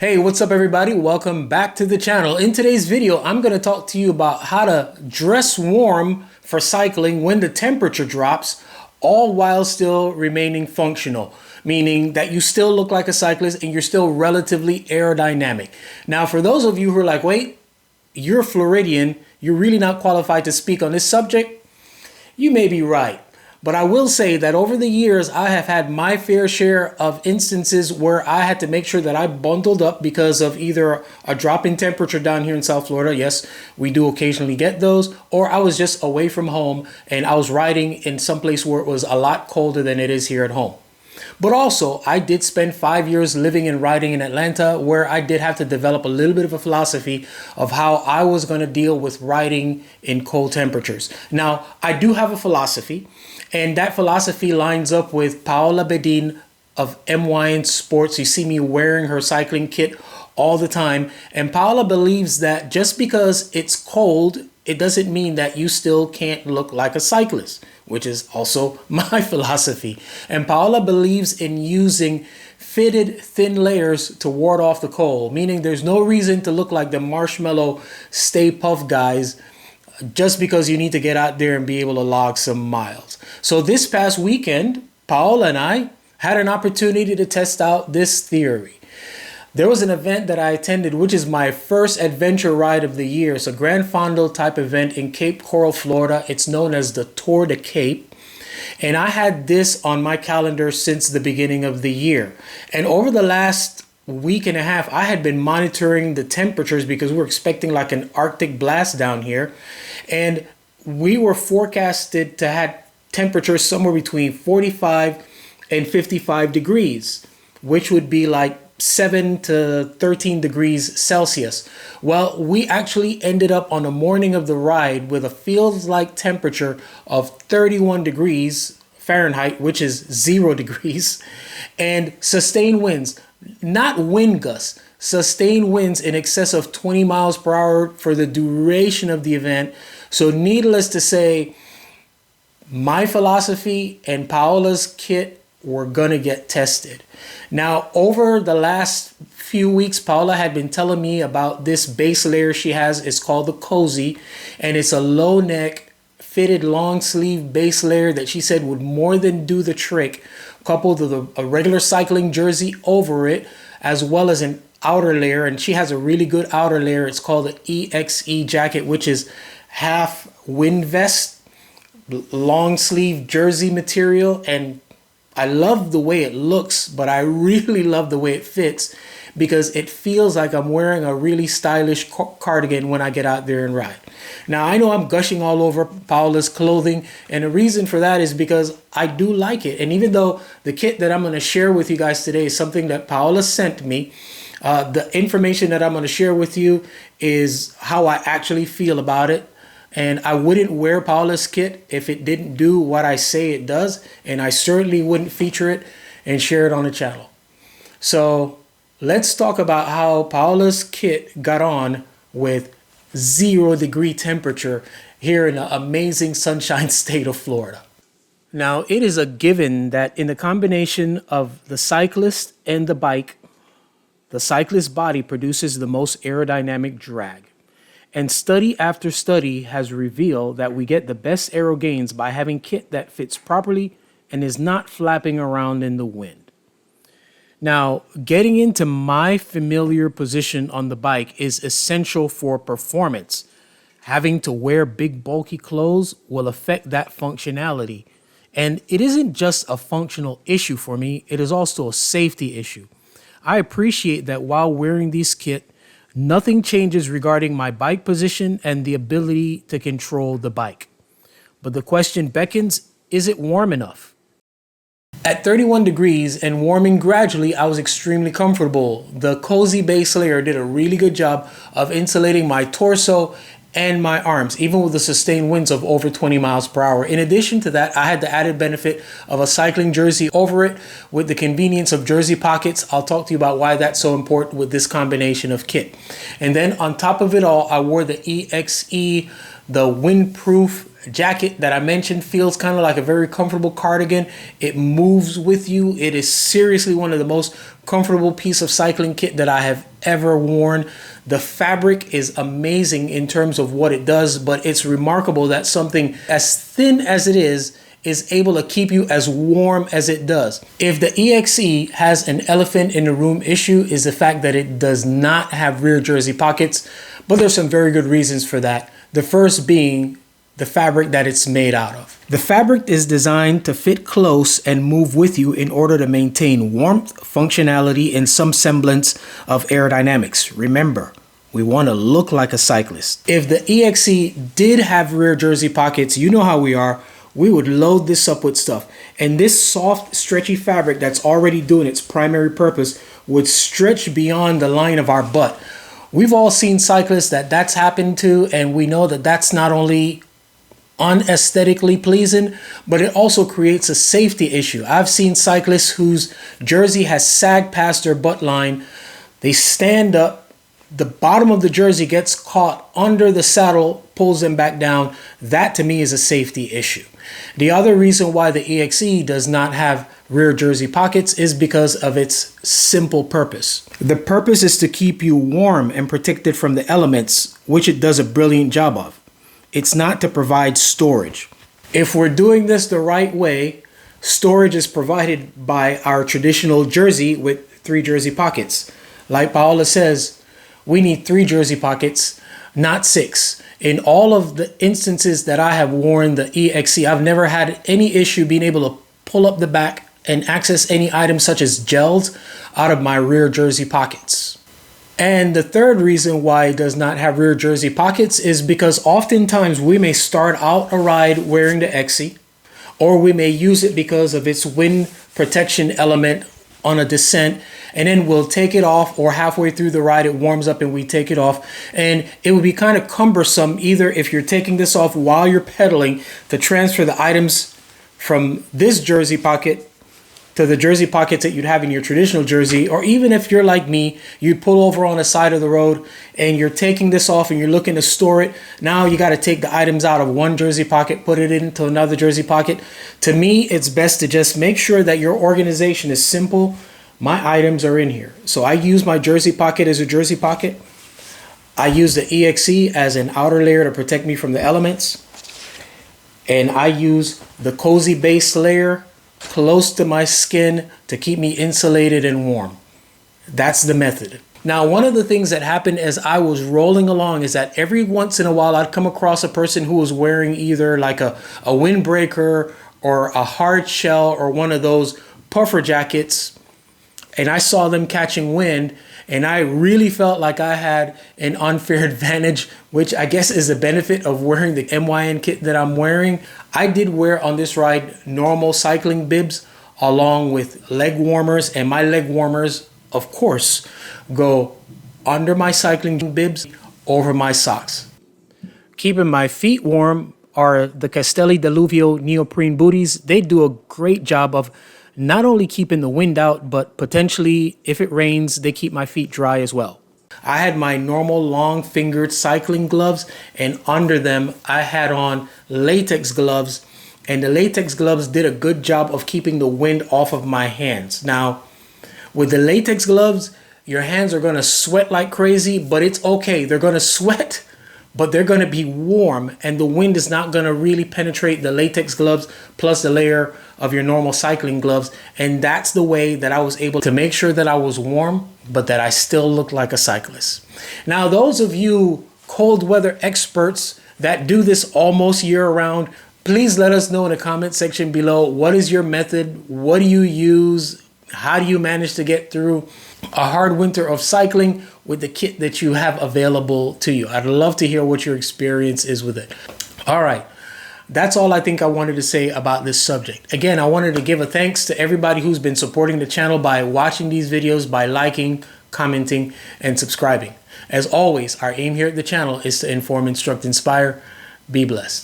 Hey, what's up everybody? Welcome back to the channel. In today's video, I'm going to talk to you about how to dress warm for cycling when the temperature drops, all while still remaining functional, meaning that you still look like a cyclist and you're still relatively aerodynamic. Now, for those of you who are like, wait, you're Floridian, you're really not qualified to speak on this subject, you may be right. But I will say that over the years, I have had my fair share of instances where I had to make sure that I bundled up because of either a drop in temperature down here in South Florida. Yes, we do occasionally get those. Or I was just away from home and I was riding in some place where it was a lot colder than it is here at home. But also, I did spend 5 years living and riding in Atlanta, where I did have to develop a little bit of a philosophy of how I was going to deal with riding in cold temperatures. Now, I do have a philosophy, and that philosophy lines up with Paola Bedin of MY Sports. You see me wearing her cycling kit all the time. And Paola believes that just because it's cold, it doesn't mean that you still can't look like a cyclist, which is also my philosophy. And Paola believes in using fitted thin layers to ward off the cold, meaning there's no reason to look like the marshmallow Stay Puft guys just because you need to get out there and be able to log some miles. So this past weekend, Paola and I had an opportunity to test out this theory. There was an event that I attended, which is my first adventure ride of the year. It's a Grand Fondo type event in Cape Coral, Florida. It's known as the Tour de Cape. And I had this on my calendar since the beginning of the year. And over the last week and a half, I had been monitoring the temperatures because we're expecting like an Arctic blast down here. And we were forecasted to have temperatures somewhere between 45 and 55 degrees, which would be like 7 to 13 degrees Celsius. Well, we actually ended up on the morning of the ride with a feels-like temperature of 31 degrees Fahrenheit, which is 0 degrees, and sustained winds, not wind gusts, sustained winds in excess of 20 miles per hour for the duration of the event. So needless to say, my philosophy and Paola's kit were gonna get tested. Now, over the last few weeks, Paola had been telling me about this base layer she has. It's called the Cozy, and it's a low neck fitted long sleeve base layer that she said would more than do the trick, coupled with a regular cycling jersey over it, as well as an outer layer. And she has a really good outer layer. It's called the EXE jacket, which is half wind vest, long sleeve jersey material, and I love the way it looks, but I really love the way it fits because it feels like I'm wearing a really stylish cardigan when I get out there and ride. Now, I know I'm gushing all over Paola's clothing, and the reason for that is because I do like it. And even though the kit that I'm going to share with you guys today is something that Paola sent me, the information that I'm going to share with you is how I actually feel about it. And I wouldn't wear Paola's kit if it didn't do what I say it does. And I certainly wouldn't feature it and share it on the channel. So let's talk about how Paola's kit got on with 0 degree temperature here in the amazing sunshine state of Florida. Now, it is a given that in the combination of the cyclist and the bike, the cyclist's body produces the most aerodynamic drag. And study after study has revealed that we get the best aero gains by having kit that fits properly and is not flapping around in the wind. Now, getting into my familiar position on the bike is essential for performance. Having to wear big bulky clothes will affect that functionality. And it isn't just a functional issue for me, it is also a safety issue. I appreciate that while wearing this kit, nothing changes regarding my bike position and the ability to control the bike. But the question beckons, is it warm enough? At 31 degrees and warming gradually, I was extremely comfortable. The Cozy base layer did a really good job of insulating my torso and my arms, even with the sustained winds of over 20 miles per hour. In addition to that, I had the added benefit of a cycling jersey over it with the convenience of jersey pockets. I'll talk to you about why that's so important with this combination of kit. And then on top of it all, I wore the EXE The windproof jacket that I mentioned feels kind of like a very comfortable cardigan. It moves with you. It is seriously one of the most comfortable piece of cycling kit that I have ever worn. The fabric is amazing in terms of what it does, but it's remarkable that something as thin as it is able to keep you as warm as it does. If the EXE has an elephant in the room issue, is the fact that it does not have rear jersey pockets, but there's some very good reasons for that. The first being the fabric that it's made out of. The fabric is designed to fit close and move with you in order to maintain warmth, functionality, and some semblance of aerodynamics. Remember, we want to look like a cyclist. If the EXE did have rear jersey pockets, you know how we are. We would load this up with stuff. And this soft, stretchy fabric that's already doing its primary purpose would stretch beyond the line of our butt. We've all seen cyclists that that's happened to, and we know that that's not only unaesthetically pleasing, but it also creates a safety issue. I've seen cyclists whose jersey has sagged past their butt line. They stand up, the bottom of the jersey gets caught under the saddle, pulls them back down. That to me is a safety issue. The other reason why the EXE does not have rear jersey pockets is because of its simple purpose. The purpose is to keep you warm and protected from the elements, which it does a brilliant job of. It's not to provide storage. If we're doing this the right way, storage is provided by our traditional jersey with 3 jersey pockets. Like Paola says, we need 3 jersey pockets, not 6. In all of the instances that I have worn the EXE, I've never had any issue being able to pull up the back and access any items such as gels out of my rear jersey pockets. And the third reason why it does not have rear jersey pockets is because oftentimes we may start out a ride wearing the EXE, or we may use it because of its wind protection element on a descent, and then we'll take it off, or halfway through the ride it warms up and we take it off. And it would be kind of cumbersome either if you're taking this off while you're pedaling to transfer the items from this jersey pocket to the jersey pockets that you'd have in your traditional jersey, or even if you're like me, you pull over on the side of the road and you're taking this off and you're looking to store it. Now you got to take the items out of one jersey pocket, put it into another jersey pocket. To me, it's best to just make sure that your organization is simple. My items are in here. So I use my jersey pocket as a jersey pocket. I use the EXE as an outer layer to protect me from the elements. And I use the cozy base layer close to my skin to keep me insulated and warm. That's the method. Now, one of the things that happened as I was rolling along is that every once in a while I'd come across a person who was wearing either like a windbreaker or a hard shell or one of those puffer jackets, and I saw them catching wind, and I really felt like I had an unfair advantage, which I guess is the benefit of wearing the MYN kit that I'm wearing. I did wear on this ride normal cycling bibs along with leg warmers, and my leg warmers, of course, go under my cycling bibs over my socks. Keeping my feet warm are the Castelli Deluvio neoprene booties. They do a great job of not only keeping the wind out, but potentially if it rains, they keep my feet dry as well. I had my normal long fingered cycling gloves, and under them I had on latex gloves, and the latex gloves did a good job of keeping the wind off of my hands. Now, with the latex gloves, your hands are going to sweat like crazy, but it's okay. They're going to sweat, but they're going to be warm, and the wind is not going to really penetrate the latex gloves plus the layer of your normal cycling gloves. And that's the way that I was able to make sure that I was warm, but that I still looked like a cyclist. Now, those of you cold weather experts that do this almost year round, please let us know in the comment section below. What is your method? What do you use? How do you manage to get through a hard winter of cycling with the kit that you have available to you? I'd love to hear what your experience is with it. All right. That's all I think I wanted to say about this subject. Again, I wanted to give a thanks to everybody who's been supporting the channel by watching these videos, by liking, commenting, and subscribing. As always, our aim here at the channel is to inform, instruct, inspire. Be blessed.